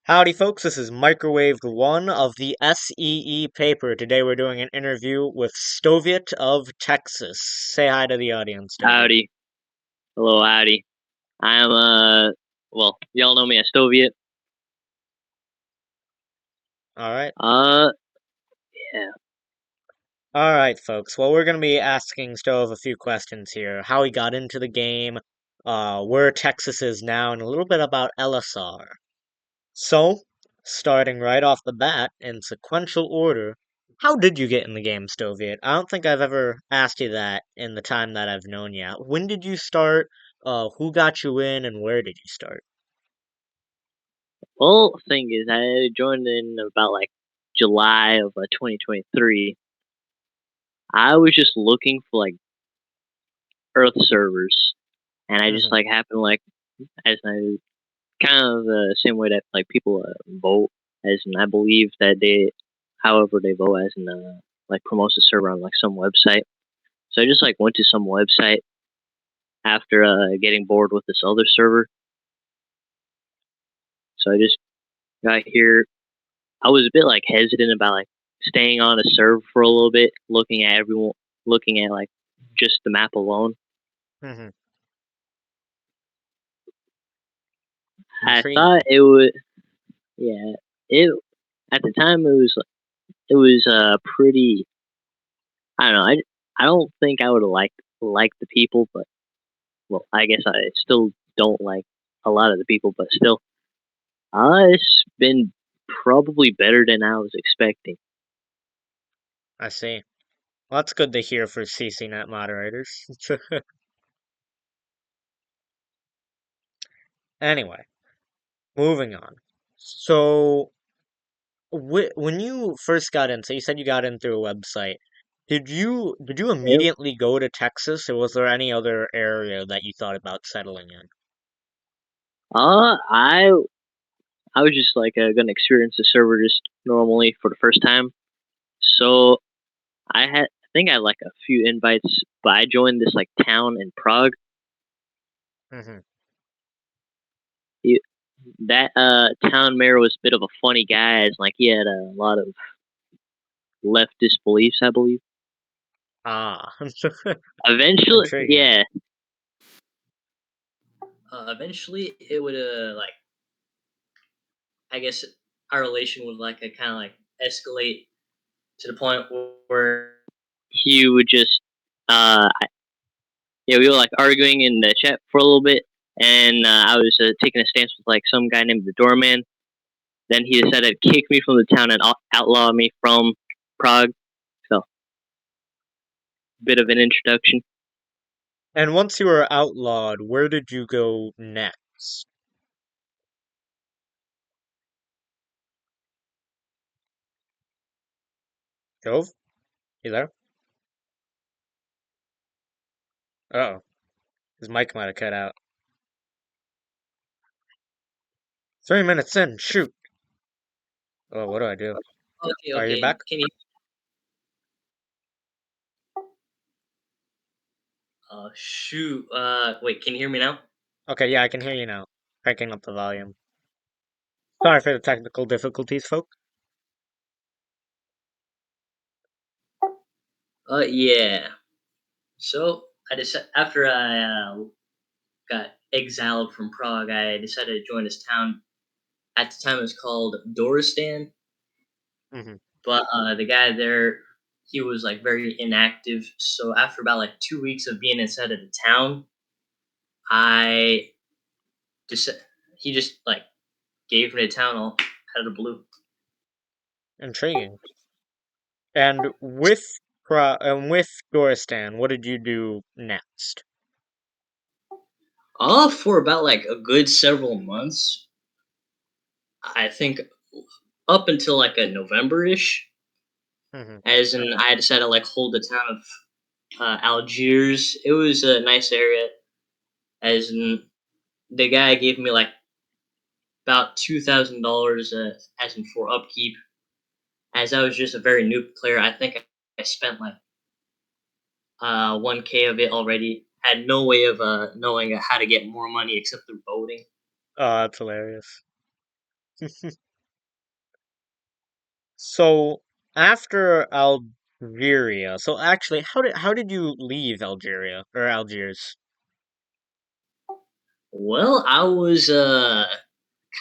Howdy, folks. This is Microwaved One of the S.E.E. paper. Today we're doing an interview with Stvoviet of Texas. Say hi to the audience, Stvoviet. Howdy. Hello, howdy. I'm, y'all know me as Stvoviet. All right. Uh, yeah. All right, folks. Well, we're going to be asking Stove a few questions here. How he got into the game, where Texas is now, and a little bit about LSR. So, starting right off the bat in sequential order, how did you get in the game, Stoviet? I don't think I've ever asked you that in the time that I've known you. When did you start? Who got you in, and where did you start? Well, thing is, I joined in about, July of 2023. I was just looking for, Earth servers, and I just, Hmm. happened, as I kind of the same way that, people vote, as in, I believe that however they vote, as in, promotes the server on, some website. So I just, went to some website after getting bored with this other server. So I just got here. I was a bit hesitant about staying on a server for a little bit, looking at just the map alone. Hmm. I thought Intriguing. it would, yeah. It at the time it was pretty. I don't know. I don't think I would have liked the people, but well, I guess I still don't like a lot of the people, but still, it's been probably better than I was expecting. I see. Well, that's good to hear for CCNet moderators. Anyway, moving on. So, when you first got in, so you said you got in through a website. Did you immediately go to Texas, or was there any other area that you thought about settling in? I was just gonna experience the server just normally for the first time. So I think I had a few invites, but I joined this town in Prague. Hmm. He, that town mayor was a bit of a funny guy, as he had a lot of leftist beliefs, I believe. Ah, Eventually, intriguing. yeah. Eventually, it would I guess our relation would kind of escalate to the point where he would just uh yeah, we were arguing in the chat for a little bit, and I was taking a stance with some guy named the doorman. Then he decided to kick me from the town and outlaw me from Prague. So, bit of an introduction. And once you were outlawed, where did you go next? Jove? You there? Uh-oh. His mic might have cut out. 3 minutes in, shoot. Oh, what do I do? Okay, Are you okay. back? Can you? Shoot. Wait. Can you hear me now? Okay, yeah, I can hear you now. Cranking up the volume. Sorry for the technical difficulties, folks. Yeah. So I decided after I got exiled from Prague, I decided to join this town. At the time, it was called Doristan, Hmm. but the guy there, he was very inactive. So after about 2 weeks of being inside of the town, I just he just gave me the town all out of the blue. Intriguing. And with Goristan, what did you do next? For about a good several months, I think up until a November-ish, Hmm. as in I decided to hold the town of Algiers. It was a nice area, as in the guy gave me about $2,000 as in for upkeep. As I was just a very new player, I think I spent 1K of it already. Had no way of knowing how to get more money except through voting. Oh, that's hilarious. So after Algeria, so actually, how did you leave Algeria or Algiers? Well, I was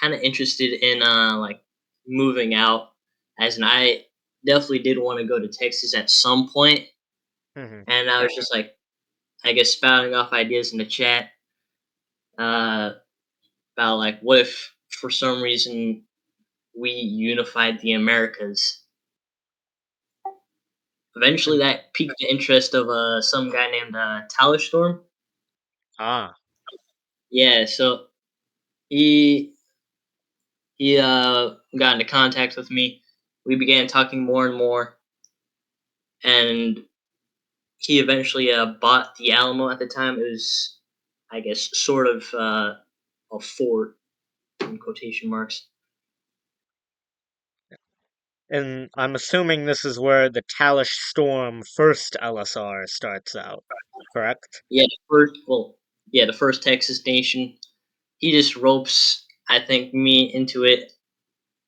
kind of interested in like moving out, as in I definitely did want to go to Texas at some point, Hmm. and I was just like, I guess, spouting off ideas in the chat uh, about like what if for some reason we unified the Americas. Eventually, And that piqued the interest of some guy named Talish Storm. ah, Yeah, so he he got into contact with me. We began talking more and more, and he eventually bought the Alamo. At the time, it was, I guess, sort of a fort in quotation marks. and I'm assuming this is where the Talish Storm first LSR starts out, correct? Yeah, the first Texas nation. He just ropes, I think, me into it.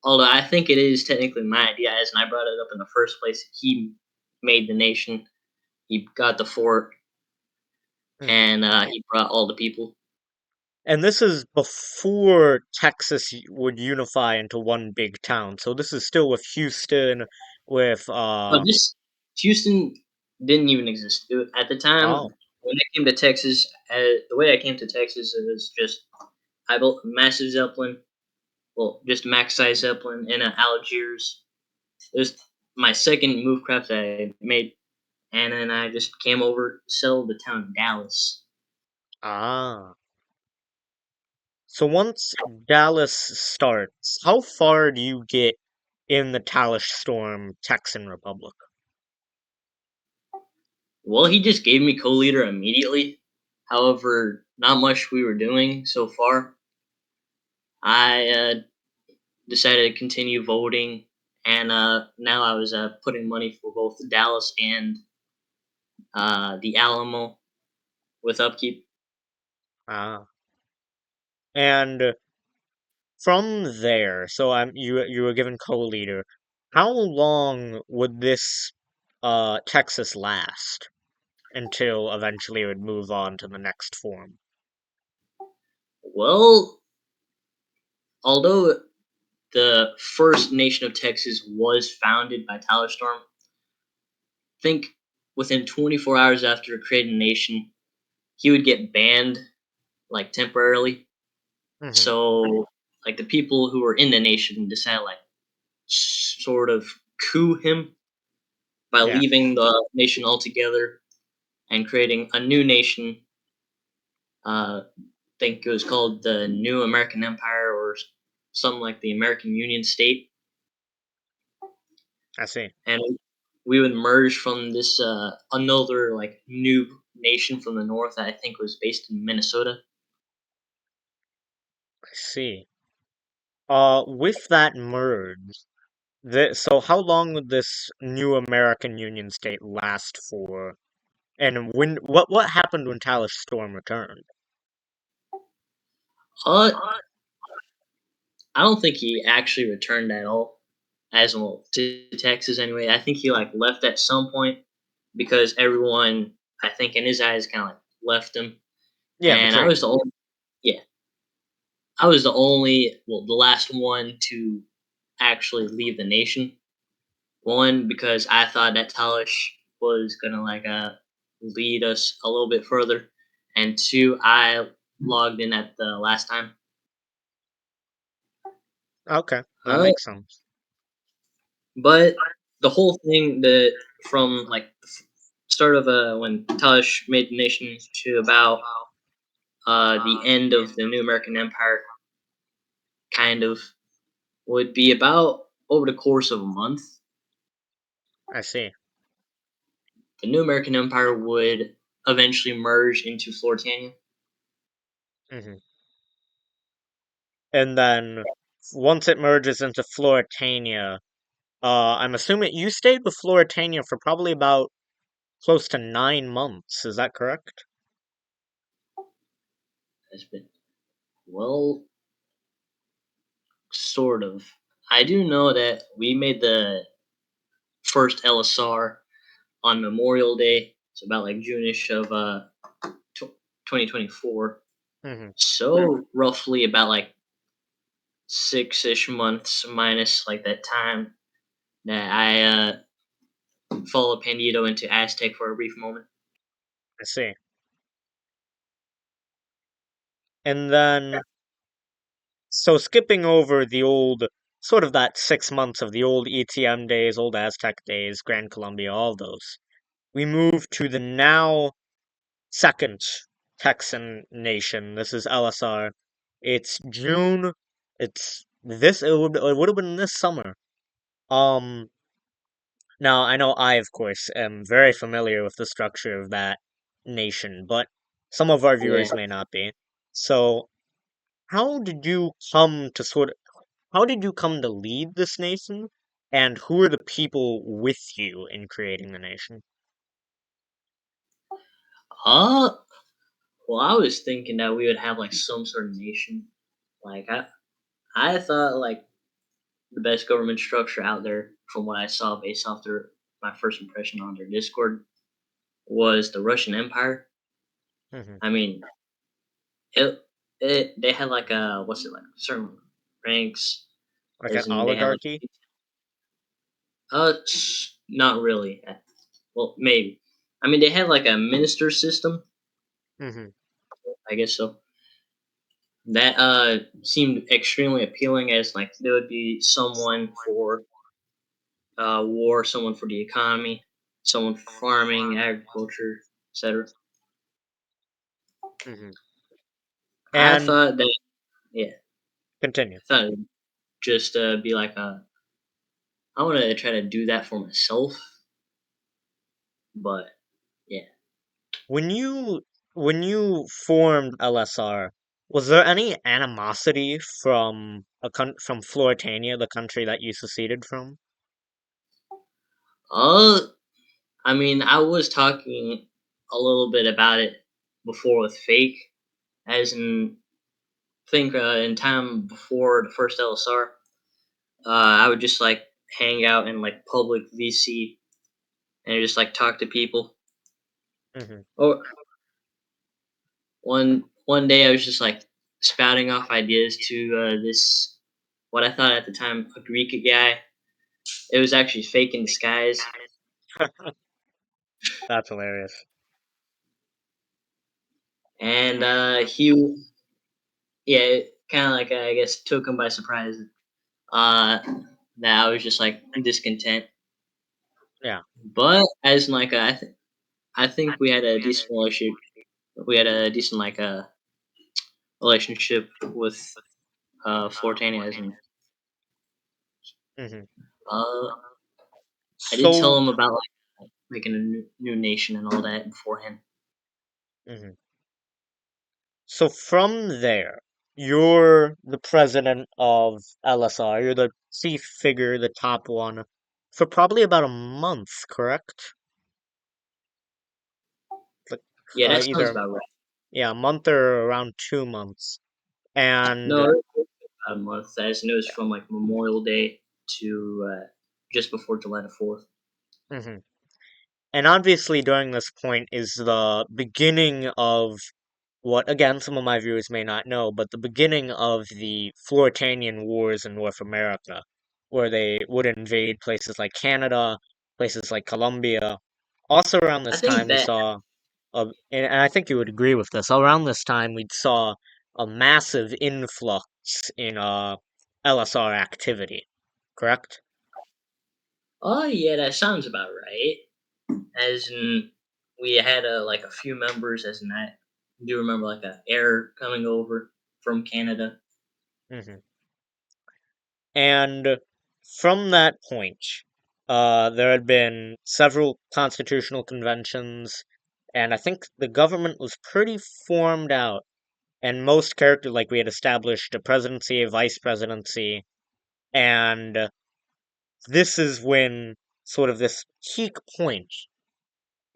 Although I think it is technically my idea, as and I brought it up in the first place. He made the nation. He got the fort, Hmm. and he brought all the people. And this is before Texas would unify into one big town. So this is still with Houston, with But this Houston didn't even exist at the time oh, when I came to Texas. The way I came to Texas is just I built a massive zeppelin, well, just max size zeppelin in Algiers. It was my second move craft that I made, and then I just came over, settled the town of Dallas. ah. So once Dallas starts, how far do you get in the Talish Storm Texan Republic? Well, he just gave me co-leader immediately. However, not much we were doing so far. I decided to continue voting, and now I was putting money for both Dallas and the Alamo with upkeep. Ah. And from there, so you were given co-leader. How long would this Texas last until eventually it would move on to the next form? Well, although the first nation of Texas was founded by Tyler Storm, I think within 24 hours after creating a nation, he would get banned like temporarily. Hmm. So like the people who were in the nation decided like sort of coup him by Yeah, leaving the nation altogether and creating a new nation. I think it was called the New American Empire or something like the American Union State, I see. and we would merge from this another like new nation from the north that I think was based in Minnesota. I see. With that merge, so how long would this new American Union state last for? And what happened when Talus Storm returned? Uh, I don't think he actually returned at all, as well to Texas anyway. I think he like left at some point because everyone, I think, in his eyes, kind of like left him, Yeah, and I betrayed was the him. only, yeah, I was the only, well, the last one to actually leave the nation. One, because I thought that Talish was gonna like lead us a little bit further, and two, I logged in at the last time. Okay, that Uh, makes sense. but the whole thing that from like start of when Talish made the nation to about the end of the new American Empire, kind of would be about over the course of a month. I see. The new American Empire would eventually merge into Floritania. Hmm. And then once it merges into Floritania, I'm assuming you stayed with Floritania for probably about close to 9 months. Is that correct? Has been well sort of. I do know that we made the first LSR on Memorial Day. It's about like June-ish of 2024. Hmm. So roughly about like 6-ish months minus like that time that I followed Pandito into Aztec for a brief moment. I see. And then, so skipping over the old, sort of that 6 months of the old ETM days, old Aztec days, Grand Colombia, all those, we move to the now second Texan nation. This is LSR. It's June. It would have been this summer. Um, Now I know I, of course, am very familiar with the structure of that nation, but some of our Yeah. viewers may not be. So, how did you come to how did you come to lead this nation, and who are the people with you in creating the nation? Uh, well, I was thinking that we would have like some sort of nation. Like I thought like the best government structure out there, from what I saw based off my first impression on their Discord, was the Russian Empire. Hmm. I mean, it they had like a what's it like certain ranks, Like an as in they had like oligarchy? not really. Well, maybe. I mean, they had like a minister system. Hmm. I guess so. That seemed extremely appealing, as like there would be someone for war, someone for the economy, someone for farming, agriculture, etc. Hmm. I And thought that, yeah, continue. I thought it'd just be like I want to try to do that for myself, but yeah. When you formed LSR, was there any animosity from Floritania, the country that you seceded from? Uh, I mean, I was talking a little bit about it before with Fake, as in think in time before the first LSR, I would just like hang out in like public VC and just like talk to people. Hmm. Or one day I was just like spouting off ideas to this what I thought at the time a Greek guy. It was actually Fake in disguise, That's hilarious. and he yeah, kind of like I guess took him by surprise. Uh, that I was just like discontent, Yeah. but as in, like I think we had a decent relationship. We had a decent like relationship with Flortania, as in Hmm. uh, I did tell So, him about like making a new nation and all that beforehand. mhm. So from there, you're the president of LSR. You're the chief figure, the top one, for probably about a month, correct? Like, Yeah, that sounds either, about right. yeah, a month or around 2 months. And, No, it was about a month. As it was from like Memorial Day to just before July the 4th. mhm. And obviously during this point is the beginning of what, again, some of my viewers may not know, but the beginning of the Floritanian Wars in North America, where they would invade places like Canada, places like Colombia. Also around I this think time we that saw, and I think you would agree with this, around this time we saw a massive influx in LSR activity, correct? oh yeah, that sounds about right. As in we had like a few members as in I do remember like a air coming over from Canada. Hmm. And from that point, there had been several constitutional conventions, and I think the government was pretty formed out. And most characters, like we had established a presidency, a vice presidency, and this is when sort of this peak point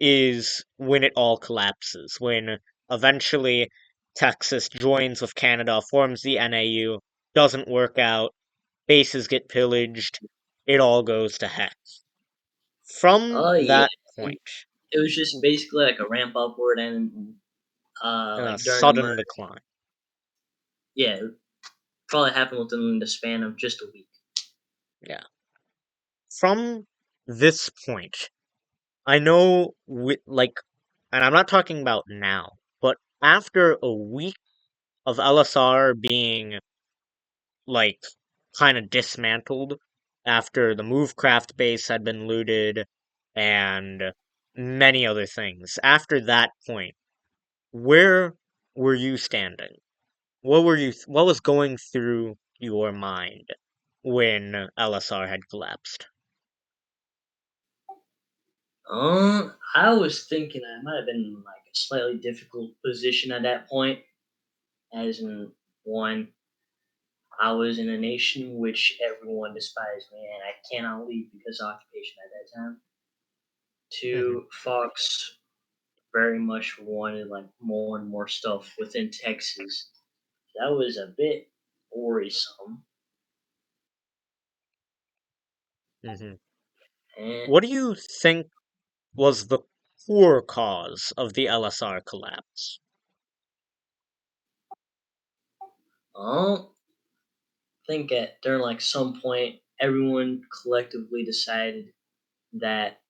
is when it all collapses, when eventually Texas joins with Canada, forms the NAU, doesn't work out, bases get pillaged, it all goes to heck. From Oh yeah, that point, it was just basically like a ramp upward, and in a like during the sudden murder, decline. yeah, it probably happened within the span of just a week. Yeah. From this point, I know, like, and I'm not talking about now, but after a week of LSR being, like, kind of dismantled, after the Movecraft base had been looted, and many other things, after that point, where were you standing? What was going through your mind when LSR had collapsed? I was thinking I might have been in like a slightly difficult position at that point, as in one, I was in a nation which everyone despised me, and I cannot leave because of occupation at that time. Hmm. Two, Fox very much wanted like more and more stuff within Texas. That was a bit worrisome. Hmm. And What do you think was the core cause of the LSR collapse? I think at during like some point, everyone collectively decided that,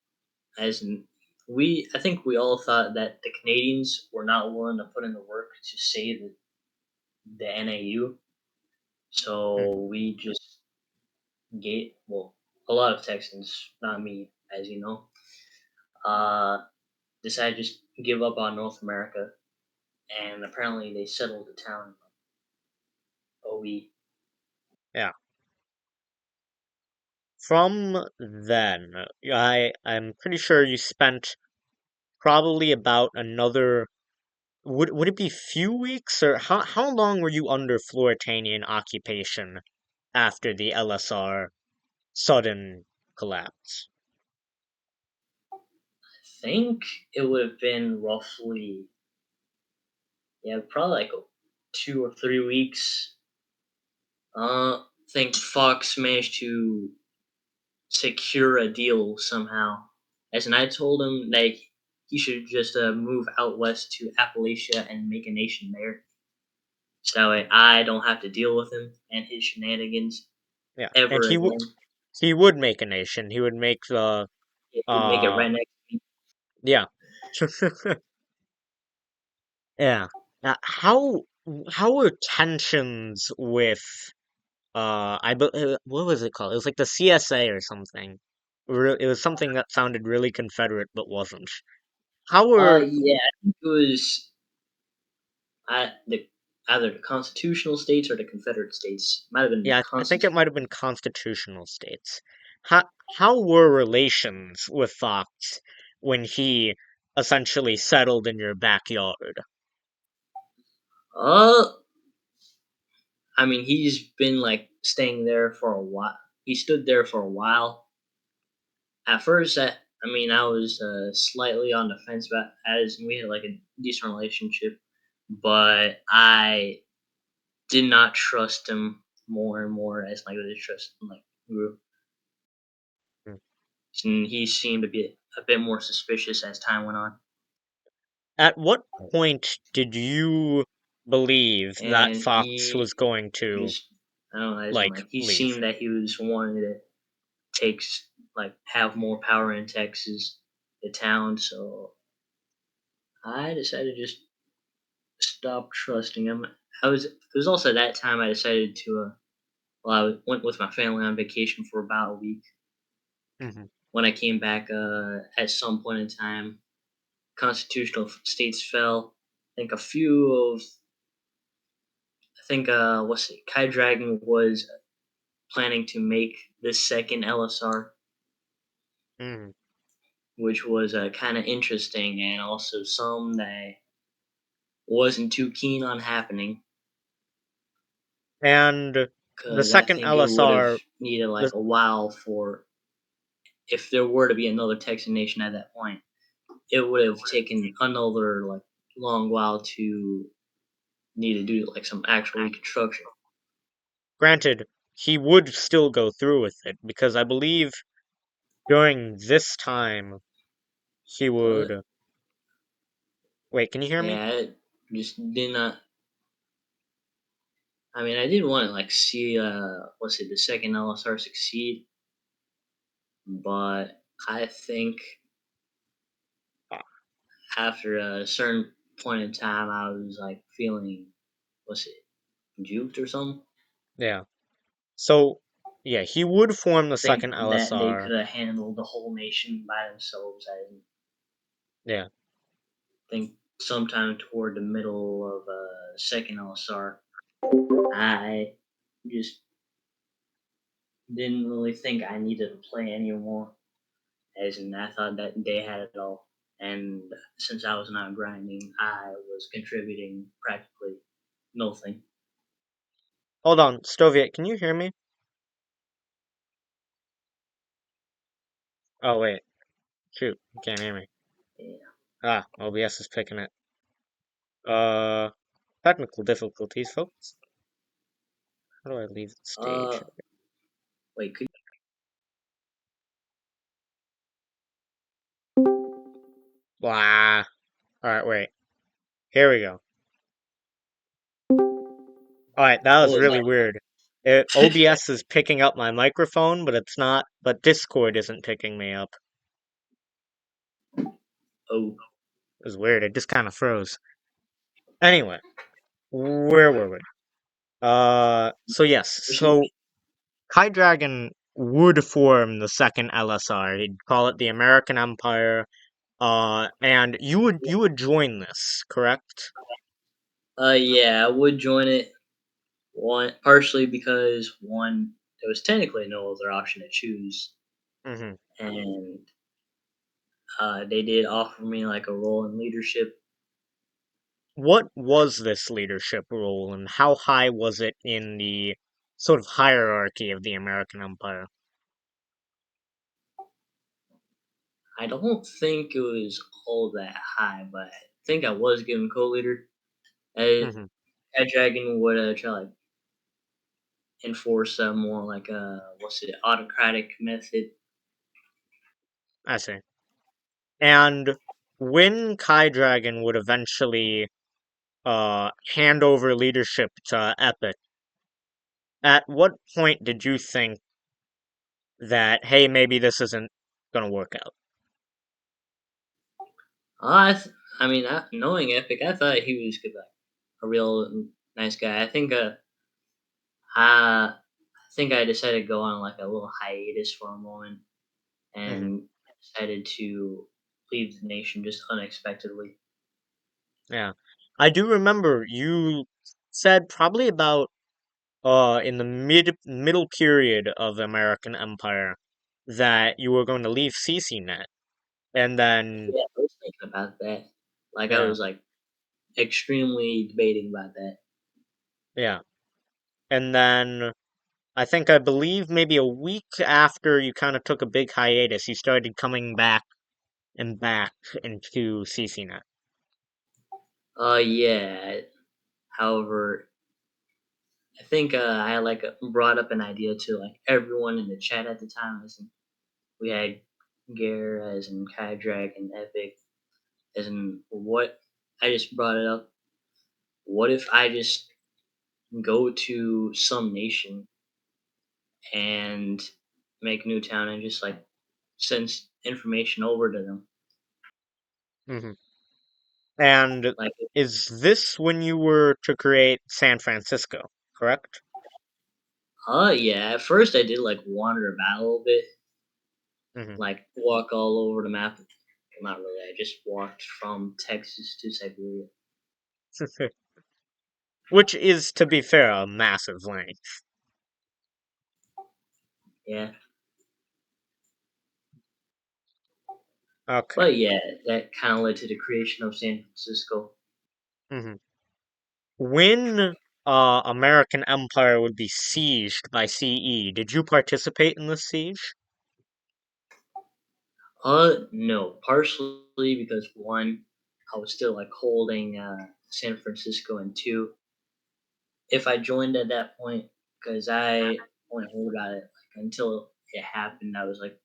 as in I think we all thought that the Canadians were not willing to put in the work to save the NAU. Hmm. So we just gave, well, a lot of Texans, not me, as you know, uh, decided to just give up on North America, and apparently they settled the town OE. Yeah. From then, I'm pretty sure you spent probably about another, would it be few weeks, or how long were you under Floritanian occupation after the LSR sudden collapse? I think it would have been roughly, yeah, probably like 2 or 3 weeks. I think Fox managed to secure a deal somehow. As in, I told him that he should just move out west to Appalachia and make a nation there. So that way I don't have to deal with him and his shenanigans Yeah, and ever again. he would make a nation. He would make the He would make it uh right next to me. yeah. Yeah. How were tensions with what was it called? It was like the CSA or something. It was something that sounded really Confederate but wasn't. How were Yeah, I think it was the either the constitutional states or the Confederate states. Might have been the Yeah, I think it constitutional. might have been constitutional states. How were relations with Fox when he essentially settled in your backyard? Uh, I mean, he's been like staying there for a while. He stood there for a while. At first, I mean, I was slightly on the fence about as we had like a decent relationship, but I did not trust him more and more as like the trust like grew. Hmm. And he seemed to be a bit more suspicious as time went on. At what point did you believe that And Fox was going to, just, I don't know, as in like, like he leave? seemed that he was wanting to take like have more power in Texas, the town. So I decided to just stop trusting him. It was also that time I decided to well, went with my family on vacation for about a week. Hmm. When I came back, at some point in time, constitutional states fell. I think a few of I think what's it? Kai Dragon was planning to make the second LSR, Hmm. which was kind of interesting, and also some that wasn't too keen on happening And the because I second think it would have LSR, needed the like a while for if there were to be another Texan nation at that point, it would have taken another like long while to need to do like some actual reconstruction. granted, he would still go through with it because I believe during this time he What? would. Wait, can you hear me? Yeah, I just did not. I mean, I did want to like see what's it, the second LSR succeed, but I think Ah, after a certain point in time, I was like feeling what's it, juked or something. yeah. So, yeah, he would form the Think second that they LSR. could have handled the whole nation by themselves. I Yeah. think sometime toward the middle of second LSR, I just didn't really think I needed to play anymore. As in, I thought that they had it all. And since I was not grinding, I was contributing practically nothing. Hold on, Stoviet, can you hear me? Oh, wait. Shoot, you can't hear me. Yeah. Ah, OBS is picking it. Uh, Technical difficulties, folks. How do I leave the Uh, stage? wait, could Blah. Alright, wait. Here we go. Alright, that what was was really weird. that? OBS is picking up my microphone, but it's not, but Discord isn't picking me up. Oh, It was weird, it just kind of froze. Anyway, where were we? So yes, person. so Kai Dragon would form the second LSR. He'd call it the American Empire. And you would join this, correct? Yeah, I would join it. One partially because one, there was technically no other option to choose, Mm-hmm. and they did offer me like a role in leadership. What was this leadership role, and how high was it in the sort of hierarchy of the American Empire? I don't think it was all that high, but I think I was given co-leader. Uh, Mm-hmm. Ed Dragon would try like enforce a more like a what's it, autocratic method. I see. And when Kai Dragon would eventually hand over leadership to Epic, at what point did you think that, hey, maybe this isn't gonna work out? I mean, knowing Epic, I thought he was good, like a real nice guy. I think I decided to go on like a little hiatus for a moment Mm-hmm. and decided to leave the nation just unexpectedly. Yeah. I do remember you said probably about in the middle period of American Empire that you were going to leave CCNet, and then Yeah, I was thinking about that. Like I yeah, was like extremely debating about that. yeah, and then I believe maybe a week after you kind of took a big hiatus, you started coming back and back into CCNet. Yeah. However, I think I like brought up an idea to like everyone in the chat at the time. As in, we had Gare, as in Kai Drag and Epic, as in what I just brought it up. What if I just go to some nation and make Newtown and just like send information over to them? Hmm. And Like, is this when you were to create San Francisco, correct? yeah. At first, I did like wander about a little bit, Hmm. like walk all over the map. Not really. I just walked from Texas to Siberia. Which is, to be fair, a massive length. Yeah, Okay. but yeah, that kind of led to the creation of San Francisco. Hmm. When American Empire would be sieged by CE, did you participate in the siege? No, partially because one, I was still like holding San Francisco, and two, if I joined at that point, because I only heard about it like, until it happened. I was like,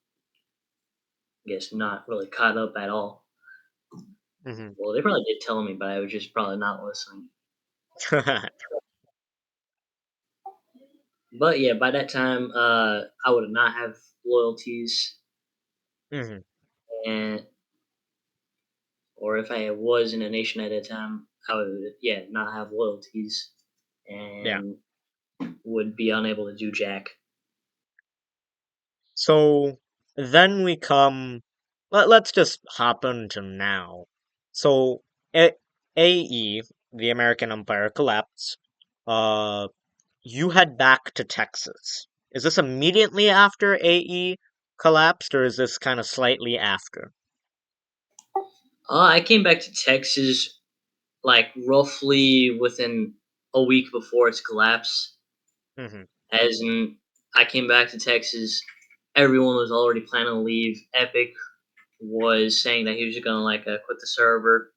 I guess not really caught up at all. Hmm. Well, they probably did tell me, but I was just probably not listening. But yeah, by that time, I would not have loyalties, Hmm. and or if I was in a nation at that time, I would not have loyalties Yeah. and would be unable to do jack. So then we come. Let's just hop into now. So A- AE, the American Empire collapsed. Uh, you head back to Texas. Is this immediately after AE collapsed, or is this kind of slightly after? I came back to Texas like roughly within a week before its collapse. Hmm. As in, I came back to Texas. Everyone was already planning to leave. Epic was saying that he was gonna like quit the server.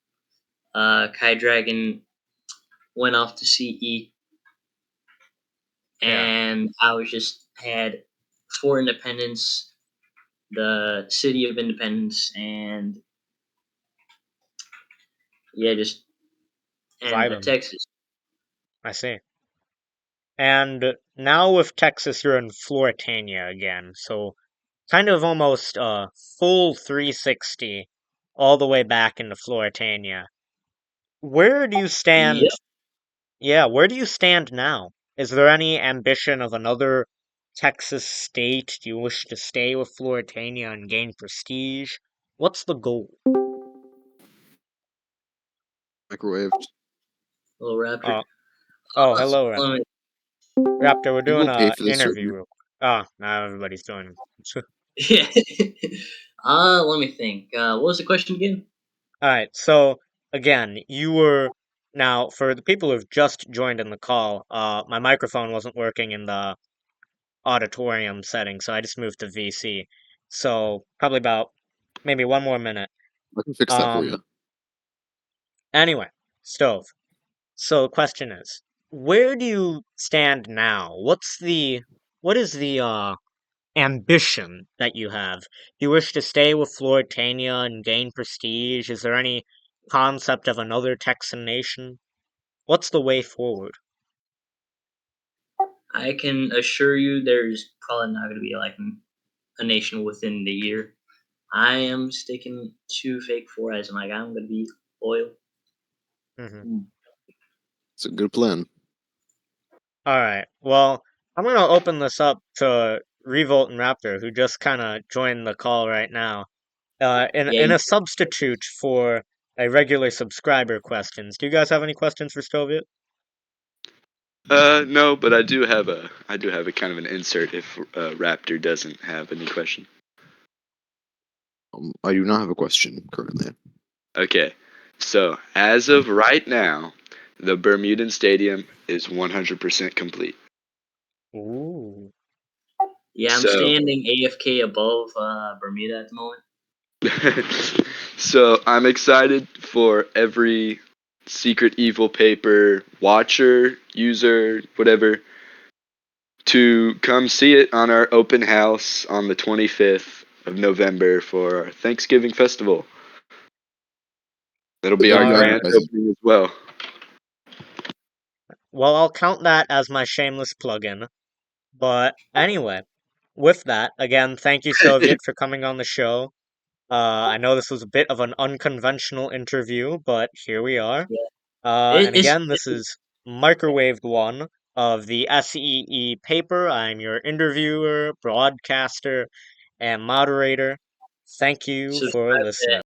Kai Dragon went off to CE, Yeah, and I was just had for Independence, the City of Independence, and just and vibing. Texas. I see. And now with Texas, you're in Floritania again, so kind of almost a full 360 all the way back into Floritania. Where do you stand? Yep. Yeah, where do you stand now? Is there any ambition of another Texas state? Do you wish to stay with Floritania and gain prestige? What's the goal? Microwaved. Little Raptor. Uh, oh, So hello, let me, Raptor. We're You doing will pay a for this, interview certainly. real quick. Ah, now everybody's doing. yeah. Let me think. What was the question again? All right, so again, you were now for the people who've just joined in the call. My microphone wasn't working in the auditorium setting, so I just moved to VC. So probably about maybe one more minute. I can fix that for Um, you. anyway, Stove. So the question is, where do you stand now? What is the ambition that you have? Do you wish to stay with Floritania and gain prestige? Is there any concept of another Texan nation? What's the way forward? I can assure you there's probably not going to be like a nation within the year. I am sticking to Fake 4 as I'm like, I'm going to be loyal. Hmm. Mm. It's a good plan. All right. Well, I'm gonna open this up to Revolt and Raptor, who just kind of joined the call right now. Yeah, In a substitute for a regular subscriber questions. Do you guys have any questions for Stovit? No, but I do have a kind of an insert if Raptor doesn't have any question. I do not have a question currently. Okay, so as of right now, the Bermudan Stadium is 100% complete. Ooh. I'm So, standing AFK above Bermuda at the moment. so I'm excited for every secret evil paper watcher, user, whatever, to come see it on our open house on the 25th of November for our Thanksgiving festival. That'll be That'll our be All grand right. advertising. opening as well. Well, I'll count that as my shameless plug-in. But anyway, with that, again, thank you, Soviet, for coming on the show. I know this was a bit of an unconventional interview, but here we are. Yeah, And it's again, this is Microwaved One of the S.E.E paper. I'm your interviewer, broadcaster, and moderator. Thank you for subscribe to listening.